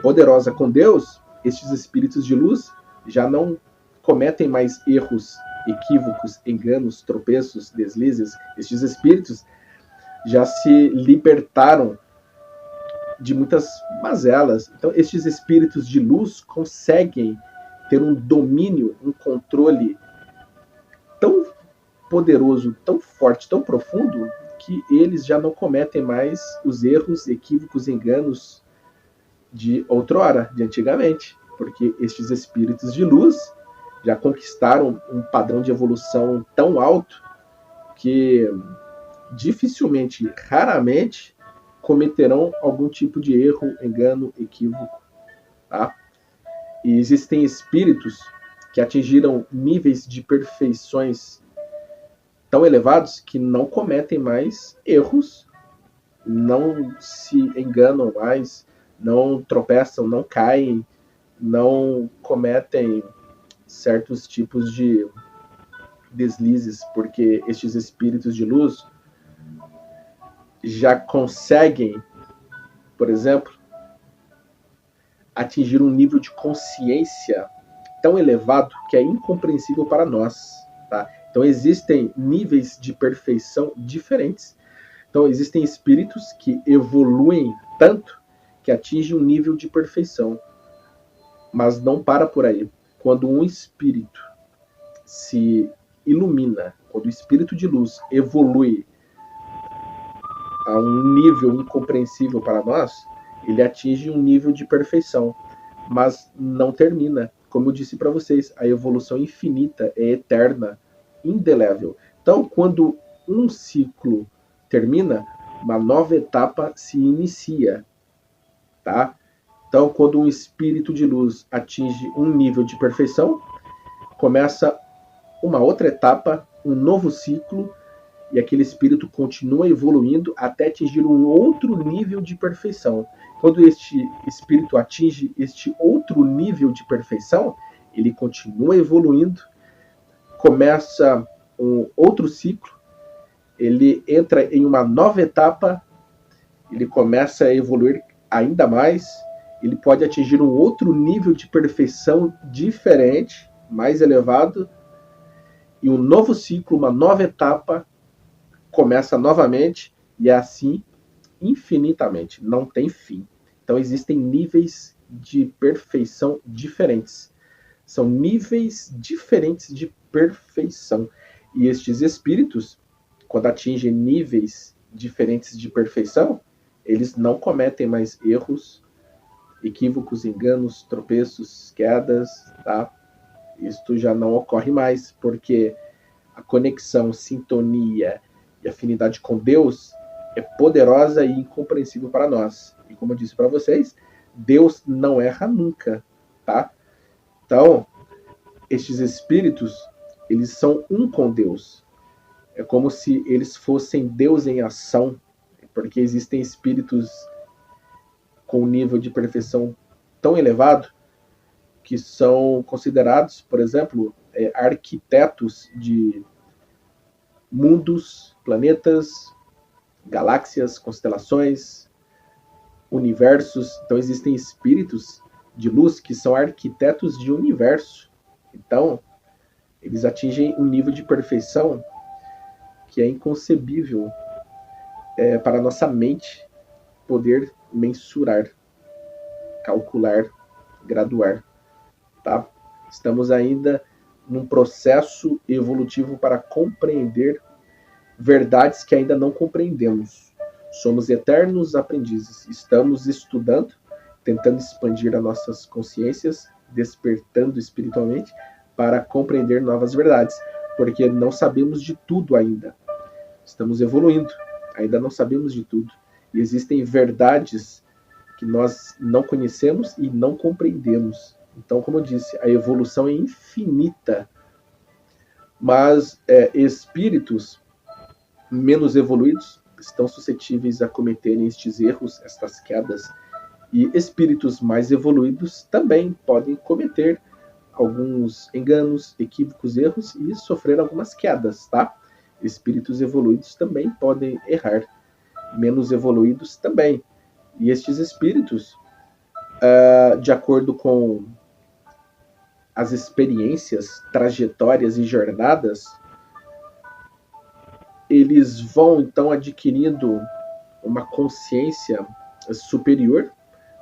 poderosa com Deus, estes espíritos de luz já não cometem mais erros, equívocos, enganos, tropeços, deslizes. Estes espíritos já se libertaram de muitas mazelas. Então, estes espíritos de luz conseguem ter um domínio, um controle tão poderoso, tão forte, tão profundo, que eles já não cometem mais os erros, equívocos, enganos de outrora, de antigamente, porque estes espíritos de luz já conquistaram um padrão de evolução tão alto que dificilmente, raramente, cometerão algum tipo de erro, engano, equívoco, tá? E existem espíritos que atingiram níveis de perfeições tão elevados que não cometem mais erros, não se enganam mais, não tropeçam, não caem, não cometem certos tipos de deslizes, porque estes espíritos de luz já conseguem, por exemplo, atingir um nível de consciência tão elevado que é incompreensível para nós, tá? Então existem níveis de perfeição diferentes. Então existem espíritos que evoluem tanto que atingem um nível de perfeição, mas não para por aí. Quando um espírito se ilumina, quando o espírito de luz evolui a um nível incompreensível para nós, ele atinge um nível de perfeição, mas não termina. Como eu disse para vocês, a evolução infinita é eterna, indelével. Então, quando um ciclo termina, uma nova etapa se inicia, tá? Então, quando um espírito de luz atinge um nível de perfeição, começa uma outra etapa, um novo ciclo, e aquele espírito continua evoluindo até atingir um outro nível de perfeição. Quando este espírito atinge este outro nível de perfeição, ele continua evoluindo, começa um outro ciclo, ele entra em uma nova etapa, ele começa a evoluir ainda mais, ele pode atingir um outro nível de perfeição diferente, mais elevado, e um novo ciclo, uma nova etapa, começa novamente, e é assim infinitamente, não tem fim. Então existem níveis de perfeição diferentes. São níveis diferentes de perfeição. E estes espíritos, quando atingem níveis diferentes de perfeição, eles não cometem mais erros, equívocos, enganos, tropeços, quedas, tá? Isto já não ocorre mais, porque a conexão, sintonia e afinidade com Deus é poderosa e incompreensível para nós. E como eu disse para vocês, Deus não erra nunca, tá? Então, estes espíritos, eles são um com Deus. É como se eles fossem Deus em ação, porque existem espíritos com um nível de perfeição tão elevado que são considerados, por exemplo, arquitetos de mundos, planetas, galáxias, constelações, universos. Então existem espíritos de luz que são arquitetos de universo. Então, eles atingem um nível de perfeição que é inconcebível para a nossa mente poder mensurar, calcular, graduar, tá? Estamos ainda num processo evolutivo para compreender verdades que ainda não compreendemos. Somos eternos aprendizes. Estamos estudando tentando expandir as nossas consciências, despertando espiritualmente para compreender novas verdades, porque não sabemos de tudo ainda. Estamos evoluindo, ainda não sabemos de tudo. E existem verdades que nós não conhecemos e não compreendemos. Então, como eu disse, a evolução é infinita. Mas espíritos menos evoluídos estão suscetíveis a cometerem estes erros, estas quedas, e espíritos mais evoluídos também podem cometer alguns enganos, equívocos, erros e sofrer algumas quedas, tá? Espíritos evoluídos também podem errar, menos evoluídos também. E estes espíritos, de acordo com as experiências, trajetórias e jornadas, eles vão então adquirindo uma consciência superior,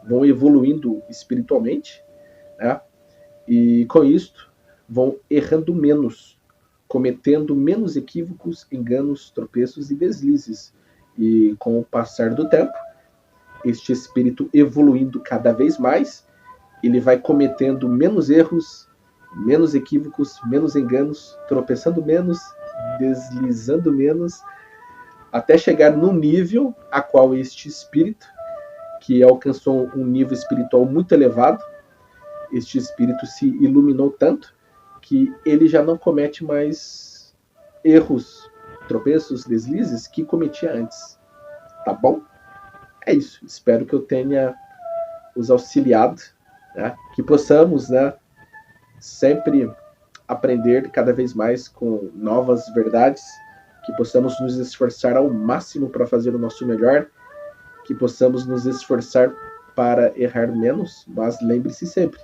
vão evoluindo espiritualmente, né? E com isto vão errando menos, cometendo menos equívocos, enganos, tropeços e deslizes. E com o passar do tempo, este espírito evoluindo cada vez mais, ele vai cometendo menos erros, menos equívocos, menos enganos, tropeçando menos, deslizando menos, até chegar no nível a qual este espírito, que alcançou um nível espiritual muito elevado, este espírito se iluminou tanto que ele já não comete mais erros, tropeços, deslizes que cometia antes. Tá bom? É isso. Espero que eu tenha os auxiliado, né? Que possamos, né, sempre aprender cada vez mais com novas verdades, que possamos nos esforçar ao máximo para fazer o nosso melhor, que possamos nos esforçar para errar menos, mas lembre-se sempre,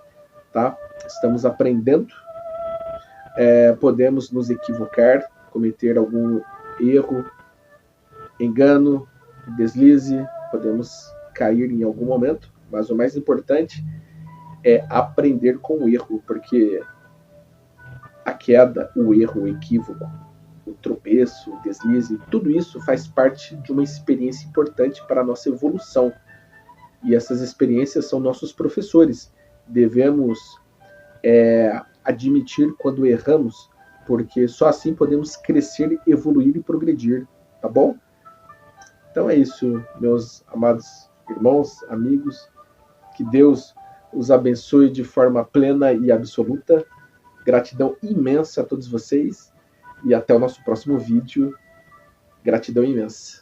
tá? Estamos aprendendo, podemos nos equivocar, cometer algum erro, engano, deslize, podemos cair em algum momento, mas o mais importante é aprender com o erro, porque a queda, o erro, o equívoco, o tropeço, o deslize, tudo isso faz parte de uma experiência importante para a nossa evolução. E essas experiências são nossos professores. Devemos admitir quando erramos, porque só assim podemos crescer, evoluir e progredir, tá bom? Então é isso, meus amados irmãos, amigos. Que Deus os abençoe de forma plena e absoluta. Gratidão imensa a todos vocês e até o nosso próximo vídeo. Gratidão imensa.